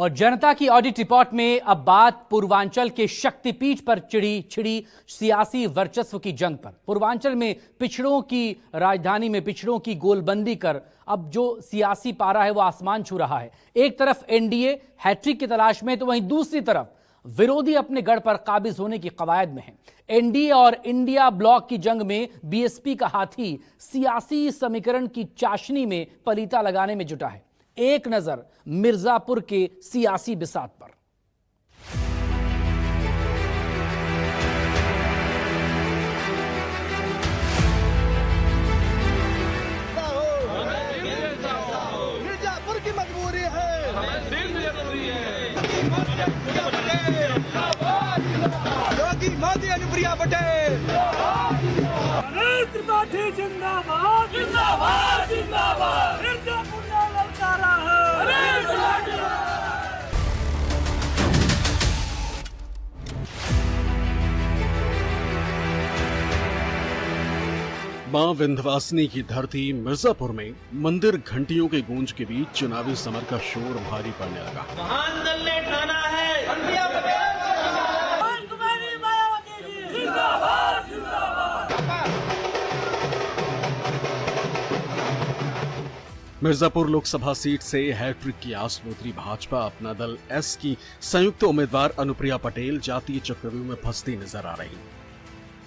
और जनता की audit report में अब बात पूर्वांचल के शक्तिपीठ पर छिड़ी सियासी वर्चस्व की जंग पर। पूर्वांचल में पिछड़ों की राजधानी में पिछड़ों की गोलबंदी कर अब जो सियासी पारा है वो आसमान छू रहा है। एक तरफ एनडीए हैट्रिक की तलाश में, तो वहीं दूसरी तरफ विरोधी अपने गढ़ पर काबिज होने की कवायद में है। एनडीए और इंडिया ब्लॉक की जंग में बीएसपी का हाथी सियासी समीकरण की चाशनी में पलीता लगाने में जुटा है। एक नजर मिर्जापुर के सियासी बिसात पर। मिर्जापुर की मजबूरी है, योगी मोदी अनुप्रिया पटेल त्रिपाठी जिंदाबाद जिंदाबाद जिंदाबाद। मिर्जापुर ने ललकारा है। मां विंध्यवासिनी की धरती मिर्जापुर में मंदिर घंटियों के गूंज के बीच चुनावी समर का शोर भारी पड़ने लगा। महान दल ने ठाना है अनुप्रिया पटेल कुमारी मायावती जी जिंदाबाद जिंदाबाद। मिर्जापुर लोकसभा सीट से हैट्रिक की आस उतरी भाजपा अपना दल एस की संयुक्त उम्मीदवार अनुप्रिया पटेल जातीय चक्रव्यूह में फंसती नजर आ रही।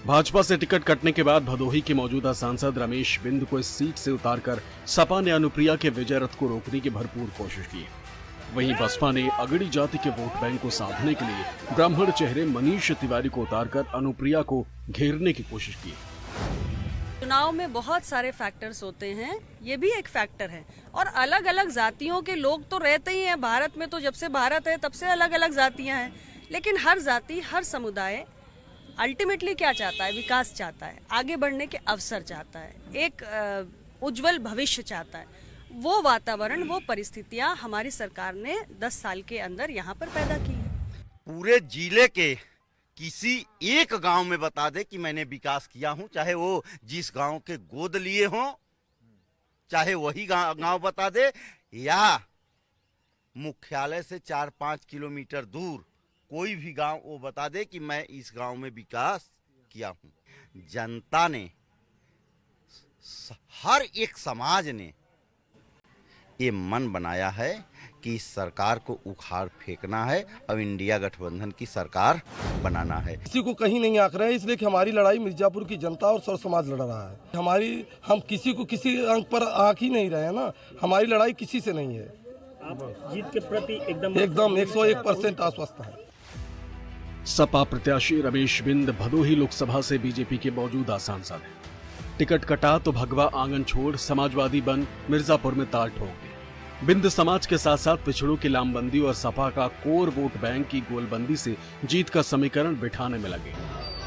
भाजपा से टिकट कटने के बाद भदोही के मौजूदा सांसद रमेश बिंद को इस सीट से उतारकर सपा ने अनुप्रिया के विजय रथ को रोकने की भरपूर कोशिश की। वहीं बसपा ने अगड़ी जाति के वोट बैंक को साधने के लिए ब्राह्मण चेहरे मनीष तिवारी को उतारकर अनुप्रिया को घेरने की कोशिश की। चुनाव में बहुत सारे फैक्टर्स होते हैं, ये भी एक फैक्टर है। और अलग अलग जातियों के लोग तो रहते ही हैं भारत में, तो जब से भारत है तब से अलग अलग जातियां हैं। लेकिन हर जाति, हर समुदाय अल्टीमेटली क्या चाहता है? विकास चाहता है, आगे बढ़ने के अवसर चाहता है, एक उज्जवल भविष्य चाहता है। वो वातावरण, वो परिस्थितियां हमारी सरकार ने 10 साल के अंदर यहाँ पर पैदा की है। पूरे जिले के किसी एक गांव में बता दे कि मैंने विकास किया हूं, चाहे वो जिस गांव के गोद लिए हों, चाहे वही गांव बता दे, या मुख्यालय से 4-5 किलोमीटर दूर कोई भी गांव वो बता दे कि मैं इस गांव में विकास किया हूं। जनता ने, हर एक समाज ने ये मन बनाया है कि इस सरकार को उखाड़ फेंकना है और इंडिया गठबंधन की सरकार बनाना है। किसी को कहीं नहीं आंक रहे हैं, इसलिए कि हमारी लड़ाई मिर्जापुर की जनता और सर्व समाज लड़ रहा है। हम किसी को किसी अंक पर आंक ही नहीं रहे हैं ना। हमारी लड़ाई किसी से नहीं है। आप जीत के प्रति एकदम 101% आश्वस्त है। सपा प्रत्याशी रमेश बिंद भदोही लोकसभा से बीजेपी के मौजूदा सांसद हैं। टिकट कटा तो भगवा आंगन छोड़ समाजवादी बन मिर्जापुर में ताल ठोक गए। बिंद समाज के साथ साथ पिछड़ों की लामबंदी और सपा का कोर वोट बैंक की गोलबंदी से जीत का समीकरण बिठाने में लगे।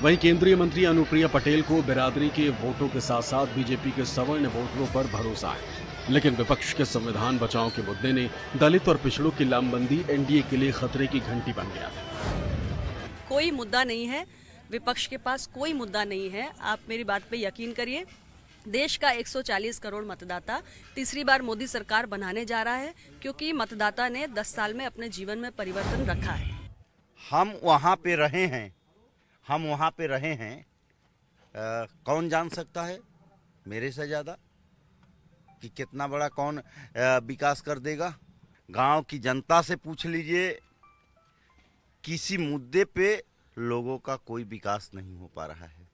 वहीं केंद्रीय मंत्री अनुप्रिया पटेल को बिरादरी के वोटों के साथ साथ बीजेपी के सवर्ण वोटरों पर भरोसा है। लेकिन विपक्ष के संविधान बचाओ के मुद्दे ने दलित और पिछड़ों की लामबंदी एनडीए के लिए खतरे की घंटी बन गया। कोई मुद्दा नहीं है, विपक्ष के पास कोई मुद्दा नहीं है। आप मेरी बात पे यकीन करिए। देश का 140 करोड़ मतदाता तीसरी बार मोदी सरकार बनाने जा रहा है, क्योंकि मतदाता ने 10 साल में अपने जीवन में परिवर्तन रखा है। हम वहाँ पे रहे हैं, कौन जान सकता है मेरे से ज्यादा कि कितना बड़ा कौन विकास कर देगा। गांव की जनता से पूछ लीजिए, किसी मुद्दे पे लोगों का कोई विकास नहीं हो पा रहा है।